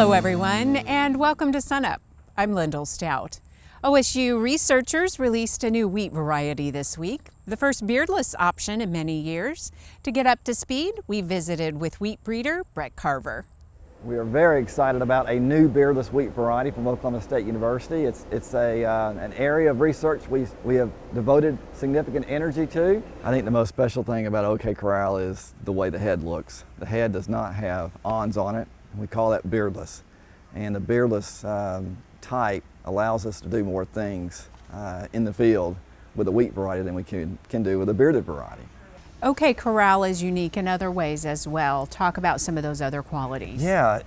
Hello everyone, and welcome to SUNUP. I'm Lyndall Stout. OSU researchers released a new wheat variety this week, the first beardless option in many years. To get up to speed, we visited with wheat breeder Brett Carver. We are very excited about a new beardless wheat variety from Oklahoma State University. It's an area of research we have devoted significant energy to. I think the most special thing about OK Corral is the way the head looks. The head does not have awns on it. We call that beardless. And the beardless type allows us to do more things in the field with a wheat variety than we can do with a bearded variety. OK Corral is unique in other ways as well. Talk about some of those other qualities. Yeah,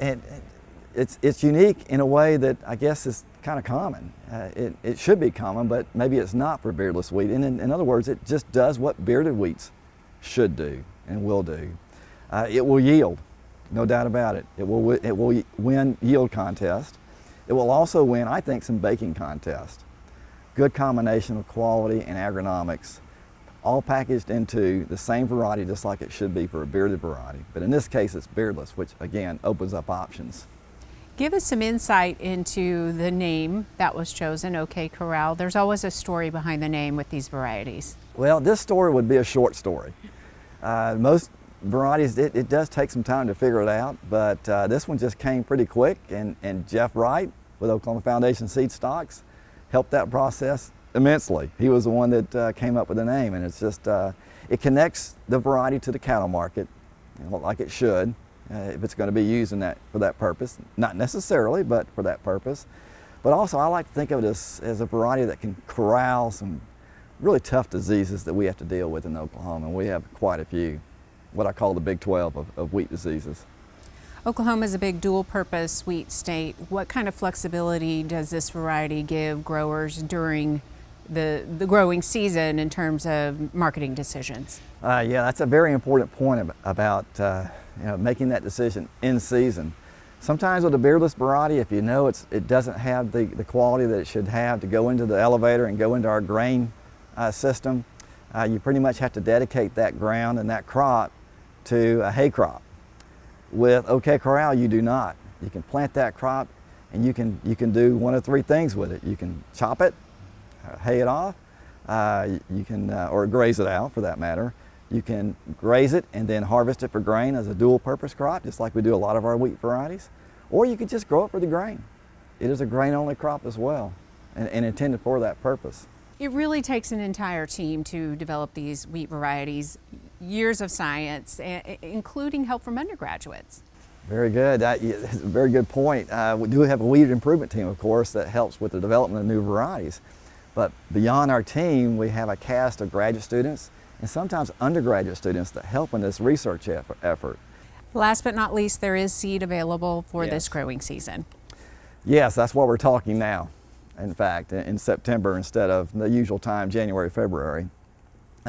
it's unique in a way that I guess is kind of common. It should be common, but maybe it's not for beardless wheat. And in other words, it just does what bearded wheats should do and will do. It will yield, no doubt about it. It will win yield contest. It will also win, I think, some baking contest. Good combination of quality and agronomics, all packaged into the same variety just like it should be for a bearded variety. But in this case it's beardless, which again opens up options. Give us some insight into the name that was chosen, OK Corral. There's always a story behind the name with these varieties. Well, this story would be a short story. Most varieties, it does take some time to figure it out, but this one just came pretty quick, and Jeff Wright with Oklahoma Foundation Seed Stocks helped that process immensely. He was the one that came up with the name, and it's just, it connects the variety to the cattle market, you know, like it should, if it's going to be used for that purpose. Not necessarily, but for that purpose. But also I like to think of it as a variety that can corral some really tough diseases that we have to deal with in Oklahoma, and we have quite a few, what I call the Big 12 of wheat diseases. Oklahoma is a big dual-purpose wheat state. What kind of flexibility does this variety give growers during the growing season in terms of marketing decisions? Yeah, that's a very important point about making that decision in season. Sometimes with a beardless variety, if you know it doesn't have the quality that it should have to go into the elevator and go into our grain system, you pretty much have to dedicate that ground and that crop to a hay crop. With OK Corral, you do not. You can plant that crop and you can do one of three things with it. You can chop it, hay it off, or graze it out for that matter. You can graze it and then harvest it for grain as a dual purpose crop, just like we do a lot of our wheat varieties. Or you could just grow it for the grain. It is a grain only crop as well, and intended for that purpose. It really takes an entire team to develop these wheat varieties, years of science, including help from undergraduates. Very good. That's a very good point. We do have a weed improvement team, of course, that helps with the development of new varieties. But beyond our team, we have a cast of graduate students and sometimes undergraduate students that help in this research effort. Last but not least, there is seed available for this growing season. Yes, that's what we're talking now. In fact, in September instead of the usual time, January, February.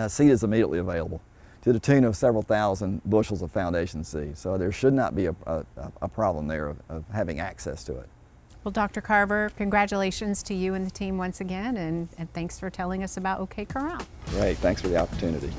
Seed is immediately available to the tune of several thousand bushels of foundation seed. So there should not be a problem there of having access to it. Well, Dr. Carver, congratulations to you and the team once again, and thanks for telling us about OK Corral. Great, thanks for the opportunity.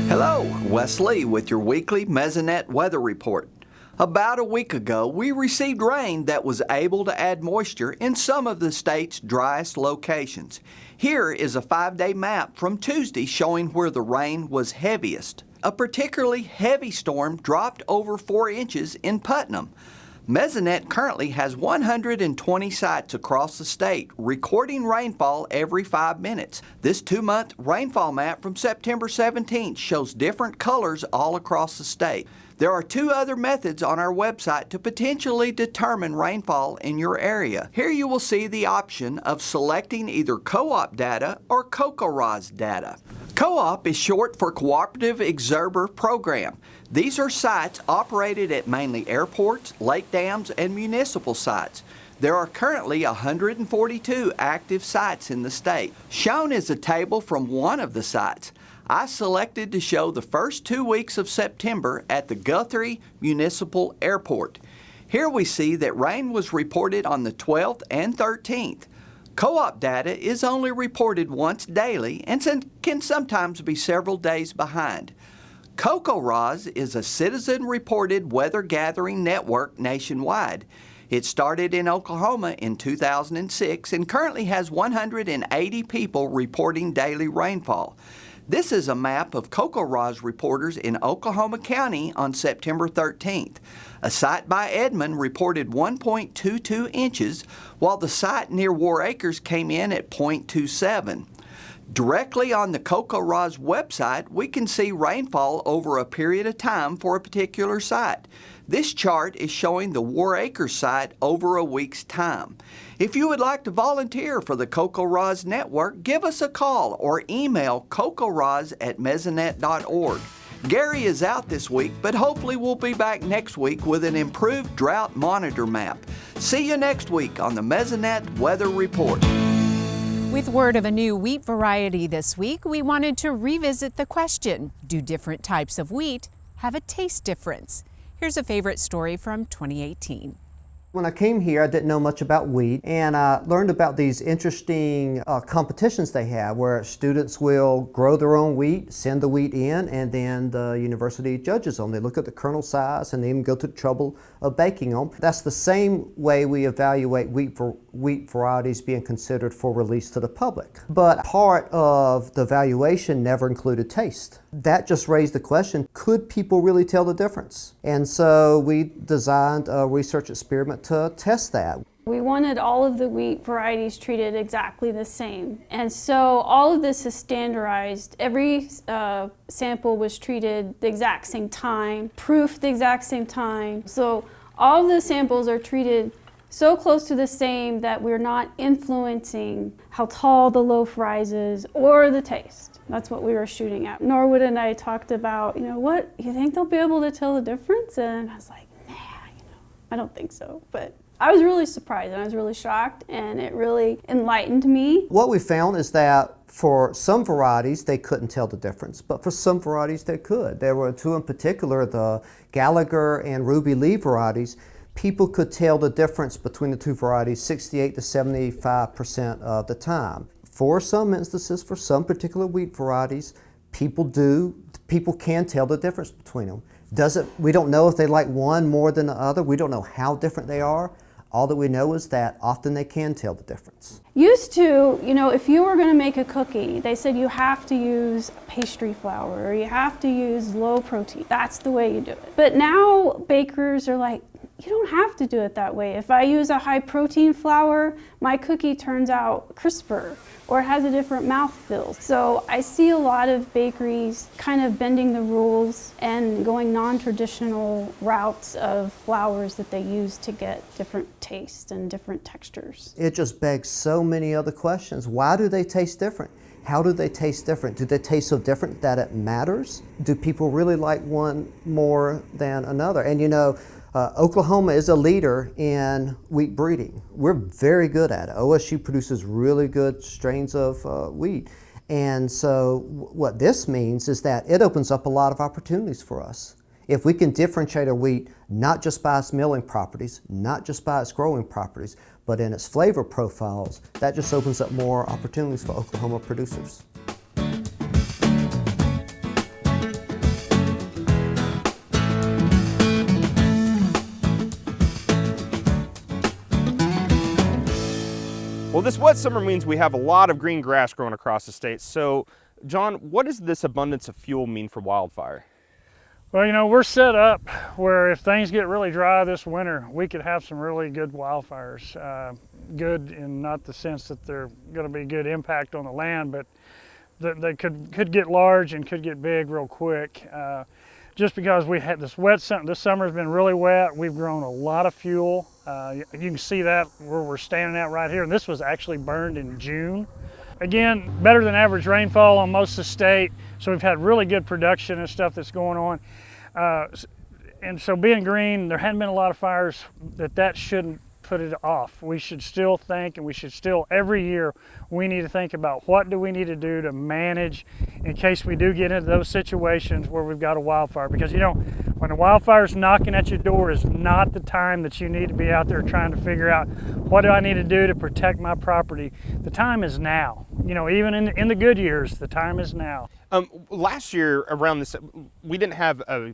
Hello, Wes Lee with your weekly Mesonet weather report. About a week ago, we received rain that was able to add moisture in some of the state's driest locations. Here is a 5-day map from Tuesday showing where the rain was heaviest. A particularly heavy storm dropped over 4 inches in Putnam. Mesonet currently has 120 sites across the state, recording rainfall every 5 minutes. This 2-month rainfall map from September 17th shows different colors all across the state. There are 2 other methods on our website to potentially determine rainfall in your area. Here you will see the option of selecting either co-op data or CoCoRa's data. Co-op is short for Cooperative Observer Program. These are sites operated at mainly airports, lake dams, and municipal sites. There are currently 142 active sites in the state. Shown is a table from one of the sites. I selected to show the first 2 weeks of September at the Guthrie Municipal Airport. Here we see that rain was reported on the 12th and 13th. Co-op data is only reported once daily and can sometimes be several days behind. CocoRa's is a citizen-reported weather gathering network nationwide. It started in Oklahoma in 2006 and currently has 180 people reporting daily rainfall. This is a map of CocoRa's reporters in Oklahoma County on September 13th. A site by Edmond reported 1.22 inches, while the site near War Acres came in at 0.27. Directly on the CocoRa's website, we can see rainfall over a period of time for a particular site. This chart is showing the War Acres site over a week's time. If you would like to volunteer for the CocoRa's network, give us a call or email cocoraz@mesonet.org. Gary is out this week, but hopefully we'll be back next week with an improved drought monitor map. See you next week on the Mesonet Weather Report. With word of a new wheat variety this week, we wanted to revisit the question, do different types of wheat have a taste difference? Here's a favorite story from 2018. When I came here, I didn't know much about wheat, and I learned about these interesting competitions they have where students will grow their own wheat, send the wheat in, and then the university judges them. They look at the kernel size and they even go to the trouble of baking them. That's the same way we evaluate wheat varieties being considered for release to the public. But part of the evaluation never included taste. That just raised the question, could people really tell the difference? And so we designed a research experiment to test that. We wanted all of the wheat varieties treated exactly the same. And so all of this is standardized. Every sample was treated the exact same time, proofed the exact same time. So all of the samples are treated so close to the same that we're not influencing how tall the loaf rises or the taste. That's what we were shooting at. Norwood and I talked about, what, you think they'll be able to tell the difference? And I was like, nah, I don't think so. But I was really surprised and I was really shocked, and it really enlightened me. What we found is that for some varieties they couldn't tell the difference, but for some varieties they could. There were two in particular, the Gallagher and Ruby Lee varieties. People could tell the difference between the two varieties 68 to 75% of the time. For some instances, for some particular wheat varieties, people can tell the difference between them. We don't know if they like one more than the other. We don't know how different they are. All that we know is that often they can tell the difference. Used to, if you were going to make a cookie, they said you have to use pastry flour or you have to use low protein. That's the way you do it. But now bakers are like, you don't have to do it that way. If I use a high protein flour, my cookie turns out crisper or has a different mouthfeel. So I see a lot of bakeries kind of bending the rules and going non-traditional routes of flours that they use to get different tastes and different textures. It just begs so many other questions. Why do they taste different? How do they taste different? Do they taste so different that it matters? Do people really like one more than another? And Oklahoma is a leader in wheat breeding. We're very good at it. OSU produces really good strains of wheat. And so what this means is that it opens up a lot of opportunities for us. If we can differentiate our wheat not just by its milling properties, not just by its growing properties, but in its flavor profiles, that just opens up more opportunities for Oklahoma producers. Well, this wet summer means we have a lot of green grass growing across the state. So, John, what does this abundance of fuel mean for wildfire? Well, we're set up where if things get really dry this winter, we could have some really good wildfires. Good in not the sense that they're going to be good impact on the land, but they could get large and could get big real quick. Just because we had this summer's been really wet, we've grown a lot of fuel. You can see that where we're standing at right here. And this was actually burned in June. Again, better than average rainfall on most of the state. So we've had really good production and stuff that's going on. And so being green, there hadn't been a lot of fires that shouldn't put it off. We should still think, and we should still, every year, we need to think about what do we need to do to manage in case we do get into those situations where we've got a wildfire. Because when a wildfire's knocking at your door is not the time that you need to be out there trying to figure out what do I need to do to protect my property. The time is now. Even in the good years, the time is now. Last year around this, we didn't have a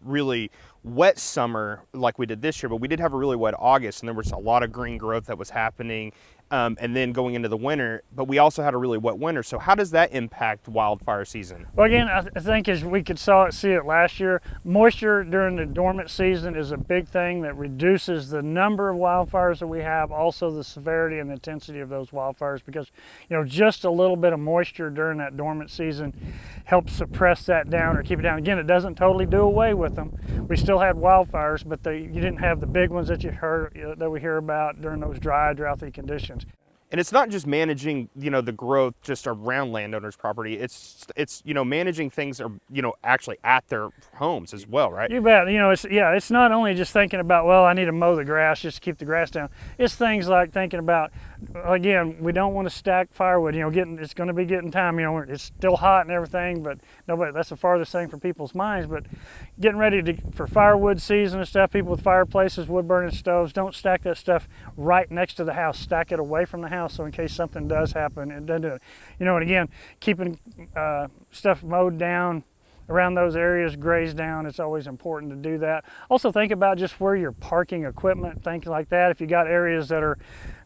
really wet summer like we did this year, but we did have a really wet August, and there was a lot of green growth that was happening. And then going into the winter, but we also had a really wet winter. So how does that impact wildfire season? Well, again, I think as we could see it last year, moisture during the dormant season is a big thing that reduces the number of wildfires that we have, also the severity and intensity of those wildfires, because just a little bit of moisture during that dormant season helps suppress that down or keep it down. Again, it doesn't totally do away with them. We still had wildfires, but you didn't have the big ones that we hear about during those dry, drouthy conditions. And it's not just managing, the growth just around landowners' property. It's managing things are, actually at their homes as well, right? You bet. It's not only just thinking about, well, I need to mow the grass just to keep the grass down. It's things like thinking about, again, we don't want to stack firewood. It's going to be getting time. It's still hot and everything, but that's the farthest thing from people's minds. But getting ready for firewood season and stuff, people with fireplaces, wood burning stoves, don't stack that stuff right next to the house. Stack it away from the house, so in case something does happen, it doesn't do it. And again, keeping stuff mowed down around those areas, grazed down, it's always important to do that. Also think about just where you're parking equipment, things like that. If you got areas that are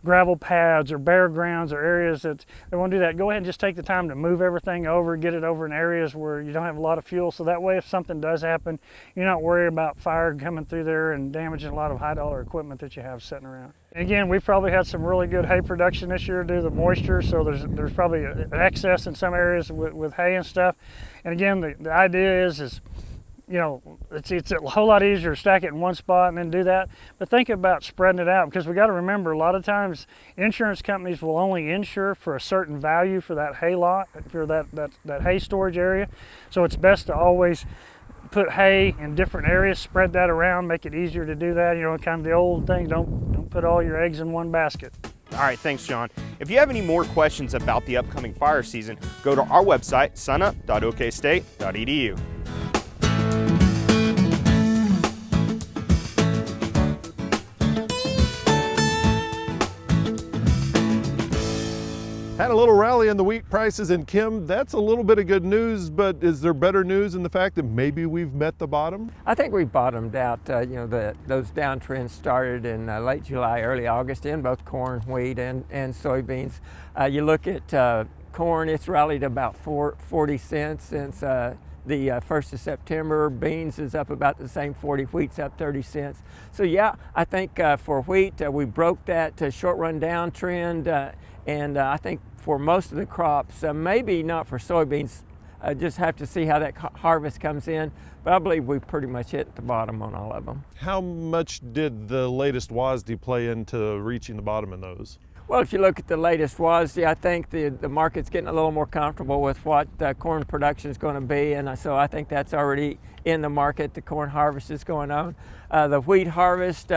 gravel pads or bare grounds or areas that they want to do that, go ahead and just take the time to move everything over, get it over in areas where you don't have a lot of fuel, so that way if something does happen, you're not worried about fire coming through there and damaging a lot of high dollar equipment that you have sitting around. Again, we've probably had some really good hay production this year due to the moisture, so there's probably an excess in some areas with hay and stuff. And again, the idea is it's a whole lot easier to stack it in one spot and then do that. But think about spreading it out, because we got to remember a lot of times insurance companies will only insure for a certain value for that hay lot, for that hay storage area. So it's best to always put hay in different areas, spread that around, make it easier to do that. Kind of the old thing, don't put all your eggs in one basket. All right, thanks, John. If you have any more questions about the upcoming fire season, go to our website, sunup.okstate.edu. Had a little rally in the wheat prices, and Kim, that's a little bit of good news, but is there better news in the fact that maybe we've met the bottom? I think we bottomed out. Those downtrends started in late July, early August in both corn, wheat, and soybeans. You look at corn, it's rallied about 40 cents since the 1st of September. Beans is up about the same 40, wheat's up 30 cents. So yeah, I think for wheat, we broke that short run downtrend, and I think for most of the crops, maybe not for soybeans, just have to see how that harvest comes in, but I believe we pretty much hit the bottom on all of them. How much did the latest WASDE play into reaching the bottom in those? Well, if you look at the latest WASDE, I think the market's getting a little more comfortable with what corn production is going to be, and so I think that's already in the market. The corn harvest is going on. The wheat harvest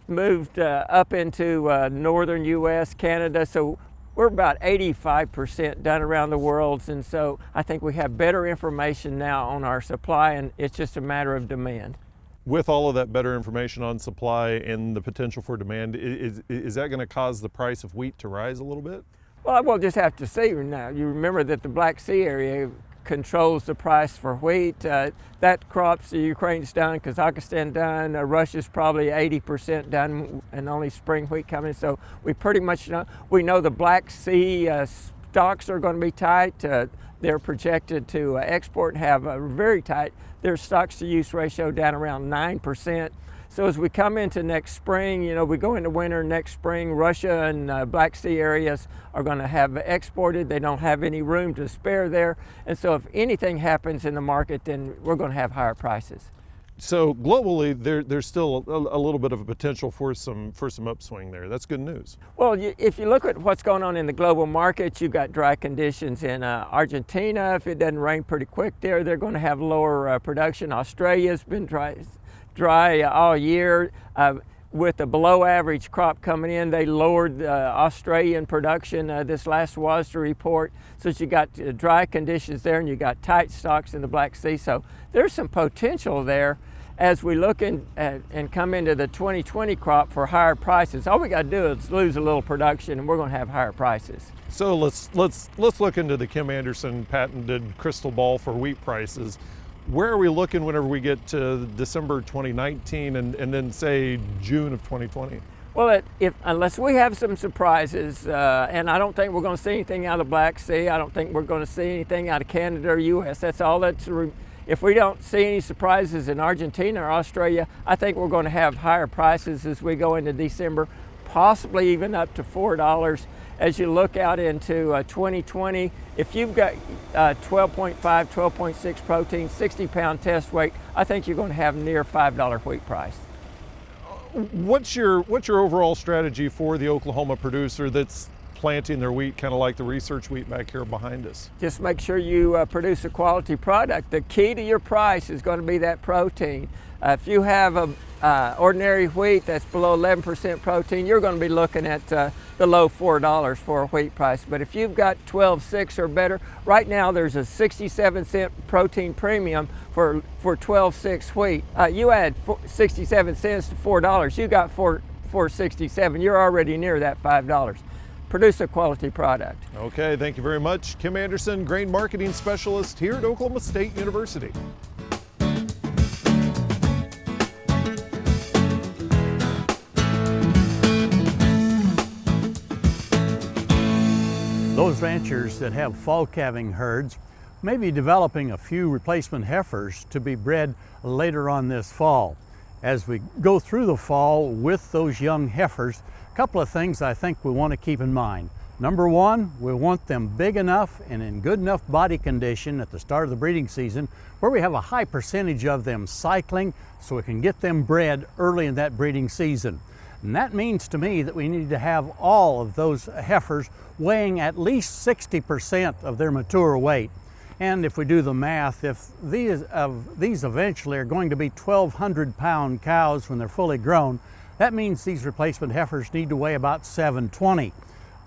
moved up into northern U.S., Canada, so we're about 85% done around the world, and so I think we have better information now on our supply, and it's just a matter of demand. With all of that better information on supply and the potential for demand, is that going to cause the price of wheat to rise a little bit? Well, we'll just have to see now. You remember that the Black Sea area controls the price for wheat. That crop's the Ukraine's done, Kazakhstan done, Russia's probably 80% done, and only spring wheat coming. So we pretty much know, the Black Sea stocks are going to be tight. They're projected to export and have a very tight, their stocks to use ratio down around 9%. So as we come into next spring, we go into winter next spring, Russia and Black Sea areas are going to have exported. They don't have any room to spare there. And so if anything happens in the market, then we're going to have higher prices. So globally, there's still a little bit of a potential for some upswing there. That's good news. Well, if you look at what's going on in the global market, you've got dry conditions in Argentina. If it doesn't rain pretty quick there, they're going to have lower production. Australia's been dry all year. with the below average crop coming in, they lowered Australian production this last WASDA report. So you got dry conditions there and you got tight stocks in the Black Sea. So there's some potential there as we look in and come into the 2020 crop for higher prices. All we got to do is lose a little production and we're going to have higher prices. So let's look into the Kim Anderson patented crystal ball for wheat prices. Where are we looking whenever we get to December 2019 and then say June of 2020? Well, unless we have some surprises, and I don't think we're going to see anything out of the Black Sea, I don't think we're going to see anything out of Canada or US. That's all if we don't see any surprises in Argentina or Australia, I think we're going to have higher prices as we go into December, possibly even up to $4. As you look out into 2020, if you've got 12.5, 12.6 protein, 60-pound test weight, I think you're going to have near $5 wheat price. What's your overall strategy for the Oklahoma producer that's planting their wheat kind of like the research wheat back here behind us? Just make sure you produce a quality product. The key to your price is going to be that protein. If you have a ordinary wheat that's below 11% protein, you're going to be looking at the low $4 for a wheat price. But if you've got 12.6 or better, right now there's a 67-cent protein premium for 12.6 wheat. You add 67 cents to $4, you got $4.67. You're already near that $5. Produce a quality product. Okay, thank you very much. Kim Anderson, Grain Marketing Specialist here at Oklahoma State University. Those ranchers that have fall calving herds may be developing a few replacement heifers to be bred later on this fall. As we go through the fall with those young heifers, a couple of things I think we want to keep in mind. Number one, we want them big enough and in good enough body condition at the start of the breeding season where we have a high percentage of them cycling so we can get them bred early in that breeding season. And that means to me that we need to have all of those heifers weighing at least 60% of their mature weight. And if we do the math, if these eventually are going to be 1,200-pound cows when they're fully grown, that means these replacement heifers need to weigh about 720.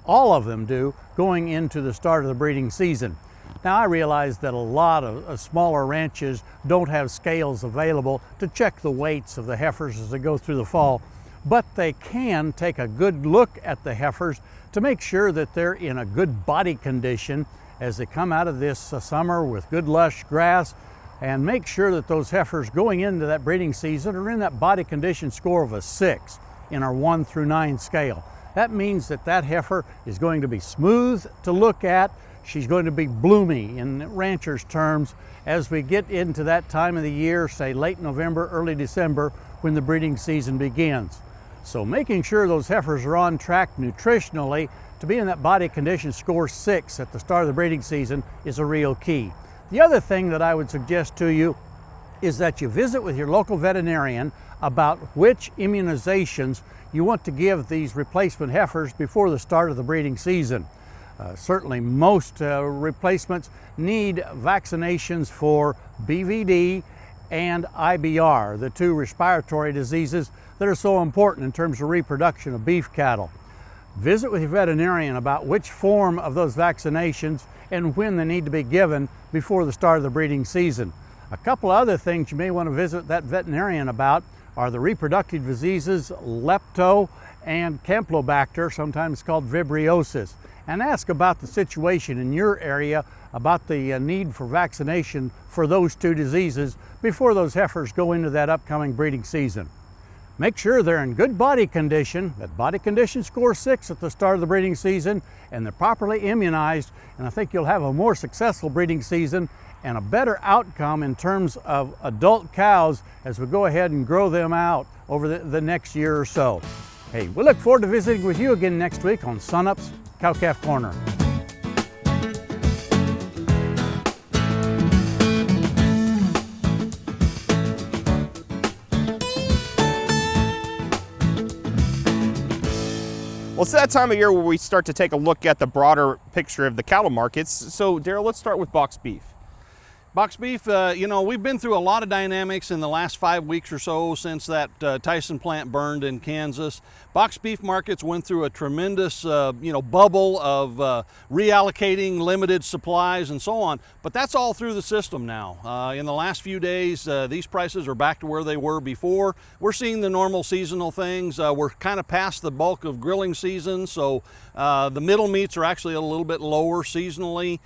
All of them do going into the start of the breeding season. Now I realize that a lot of smaller ranches don't have scales available to check the weights of the heifers as they go through the fall, but they can take a good look at the heifers to make sure that they're in a good body condition as they come out of this summer with good lush grass, and make sure that those heifers going into that breeding season are in that body condition score of a 6 in our 1 through 9 scale. That means that that heifer is going to be smooth to look at. She's going to be bloomy in ranchers' terms as we get into that time of the year, say late November, early December, when the breeding season begins. So making sure those heifers are on track nutritionally to be in that body condition score 6 at the start of the breeding season is a real key. The other thing that I would suggest to you is that you visit with your local veterinarian about which immunizations you want to give these replacement heifers before the start of the breeding season. Certainly most replacements need vaccinations for BVD and IBR, the two respiratory diseases that are so important in terms of reproduction of beef cattle. Visit with your veterinarian about which form of those vaccinations and when they need to be given before the start of the breeding season. A couple other things you may want to visit that veterinarian about are the reproductive diseases lepto and campylobacter, sometimes called vibriosis, and ask about the situation in your area about the need for vaccination for those two diseases before those heifers go into that upcoming breeding season. Make sure they're in good body condition, that body condition score 6 at the start of the breeding season, and they're properly immunized, and I think you'll have a more successful breeding season and a better outcome in terms of adult cows as we go ahead and grow them out over the next year or so. Hey, we look forward to visiting with you again next week on SUNUP's Cow-Calf Corner. Well, it's that time of year where we start to take a look at the broader picture of the cattle markets. So, Derrell, let's start with boxed beef. Box beef, you know, we've been through a lot of dynamics in the last 5 weeks or so since that Tyson plant burned in Kansas. Box beef markets went through a tremendous, you know, bubble of reallocating limited supplies and so on. But that's all through the system now. In the last few days, these prices are back to where they were before. We're seeing the normal seasonal things. We're kind of past the bulk of grilling season, so the middle meats are actually a little bit lower seasonally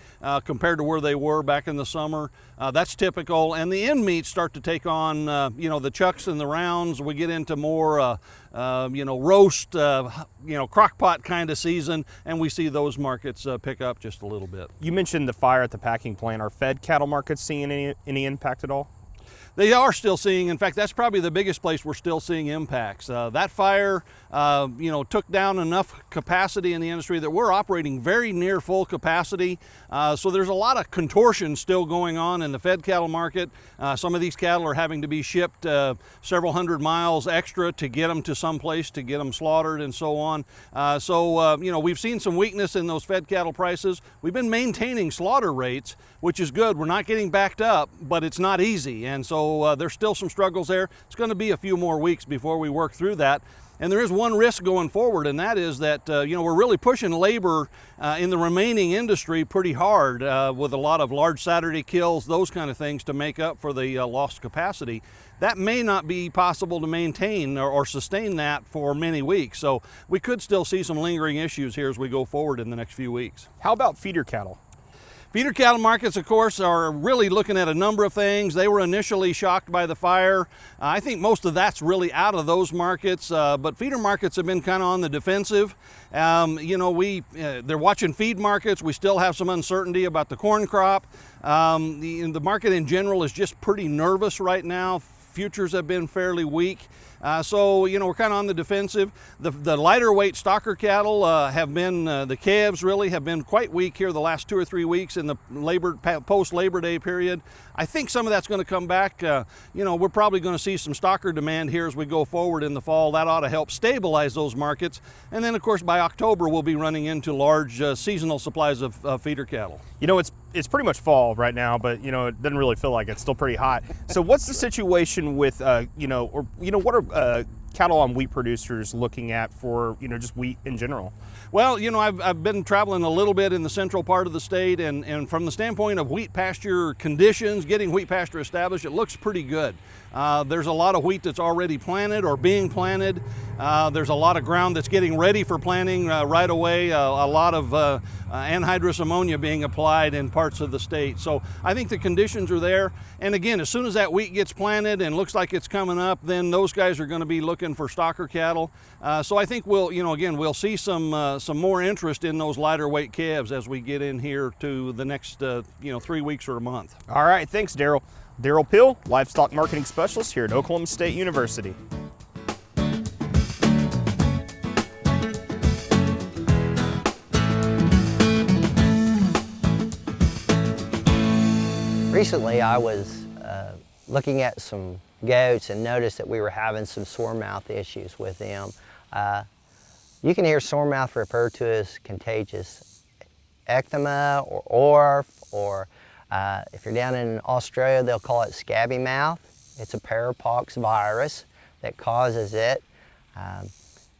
compared to where they were back in the summer. That's typical, and the end meats start to take on, you know, the chucks and the rounds. We get into more, you know, roast, you know, crock pot kind of season, and we see those markets pick up just a little bit. You mentioned the fire at the packing plant. Are fed cattle markets seeing any impact at all? They are still seeing, in fact, that's probably the biggest place we're still seeing impacts. That fire, you know, took down enough capacity in the industry that we're operating very near full capacity. So there's a lot of contortion still going on in the fed cattle market. Some of these cattle are having to be shipped several hundred miles extra to get them to some place to get them slaughtered and so on. You know, we've seen some weakness in those fed cattle prices. We've been maintaining slaughter rates, which is good. We're not getting backed up, but it's not easy. And so there's still some struggles there. It's going to be a few more weeks before we work through that. And there is one risk going forward, and that is that, you know, we're really pushing labor in the remaining industry pretty hard with a lot of large Saturday kills, those kind of things to make up for the lost capacity. That may not be possible to maintain or sustain that for many weeks. So we could still see some lingering issues here as we go forward in the next few weeks. How about feeder cattle? Feeder cattle markets, of course, are really looking at a number of things. They were initially shocked by the fire. I think most of that's really out of those markets, but feeder markets have been kind of on the defensive. You know, they're watching feed markets. We still have some uncertainty about the corn crop. The market in general is just pretty nervous right now. Futures have been fairly weak. So, you know, we're kind of on the defensive. The lighter weight stocker cattle have been, the calves really have been quite weak here the last 2 or 3 weeks in the post-Labor Day period. I think some of that's going to come back. You know, we're probably going to see some stocker demand here as we go forward in the fall. That ought to help stabilize those markets. And then, of course, by October, we'll be running into large seasonal supplies of feeder cattle. You know, it's pretty much fall right now, but, you know, it doesn't really feel like it. It's still pretty hot. So what's the situation with, you know, what are cattle on wheat producers looking at for, you know, just wheat in general? Well, you know, I've been traveling a little bit in the central part of the state, and from the standpoint of wheat pasture conditions, getting wheat pasture established, it looks pretty good. There's a lot of wheat that's already planted or being planted. There's a lot of ground that's getting ready for planting right away. A lot of anhydrous ammonia being applied in parts of the state. So I think the conditions are there. And again, as soon as that wheat gets planted and looks like it's coming up, then those guys are going to be looking for stocker cattle. So I think we'll, you know, again, we'll see some more interest in those lighter weight calves as we get in here to the next, you know, 3 weeks or a month. All right, thanks, Derrell. Derrell Peel, Livestock Marketing Specialist here at Oklahoma State University. Recently I was looking at some goats and noticed that we were having some sore mouth issues with them. You can hear sore mouth referred to as contagious ecthyma or if you're down in Australia, they'll call it scabby mouth. It's a parapox virus that causes it.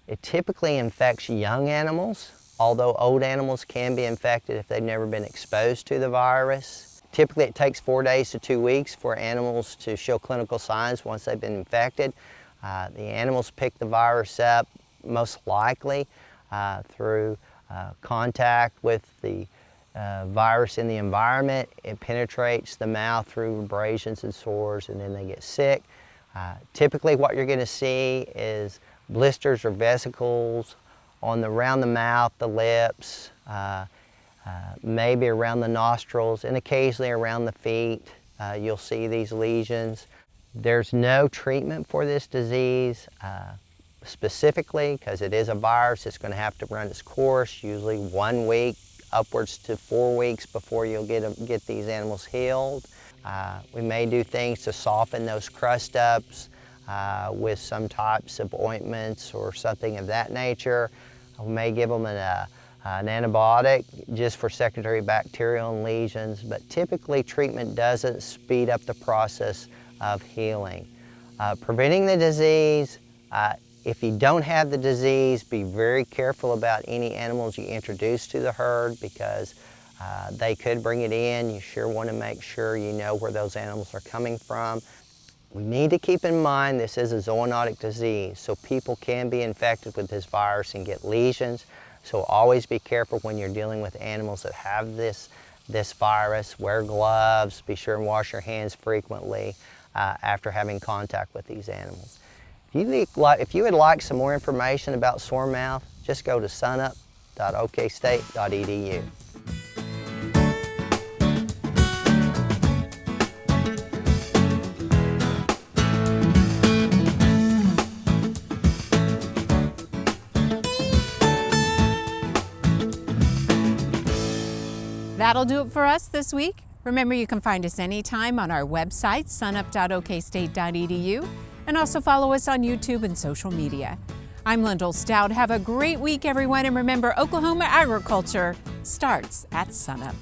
It typically infects young animals, although old animals can be infected if they've never been exposed to the virus. Typically it takes 4 days to 2 weeks for animals to show clinical signs once they've been infected. The animals pick the virus up most likely through contact with the virus in the environment. It penetrates the mouth through abrasions and sores, and then they get sick. Typically what you're going to see is blisters or vesicles around the mouth, the lips, maybe around the nostrils, and occasionally around the feet. You'll see these lesions. There's no treatment for this disease specifically because it is a virus. It's going to have to run its course, usually 1 week, upwards to 4 weeks before you'll get these animals healed. We may do things to soften those crust ups with some types of ointments or something of that nature. We may give them a An antibiotic just for secondary bacterial and lesions, but typically treatment doesn't speed up the process of healing. Preventing the disease, if you don't have the disease, be very careful about any animals you introduce to the herd because they could bring it in. You sure want to make sure you know where those animals are coming from. We need to keep in mind this is a zoonotic disease, so people can be infected with this virus and get lesions. So always be careful when you're dealing with animals that have this virus. Wear gloves, be sure and wash your hands frequently after having contact with these animals. If you would like some more information about sore mouth, just go to sunup.okstate.edu. That'll do it for us this week. Remember, you can find us anytime on our website, sunup.okstate.edu, and also follow us on YouTube and social media. I'm Lyndall Stout. Have a great week, everyone, and remember, Oklahoma agriculture starts at sunup.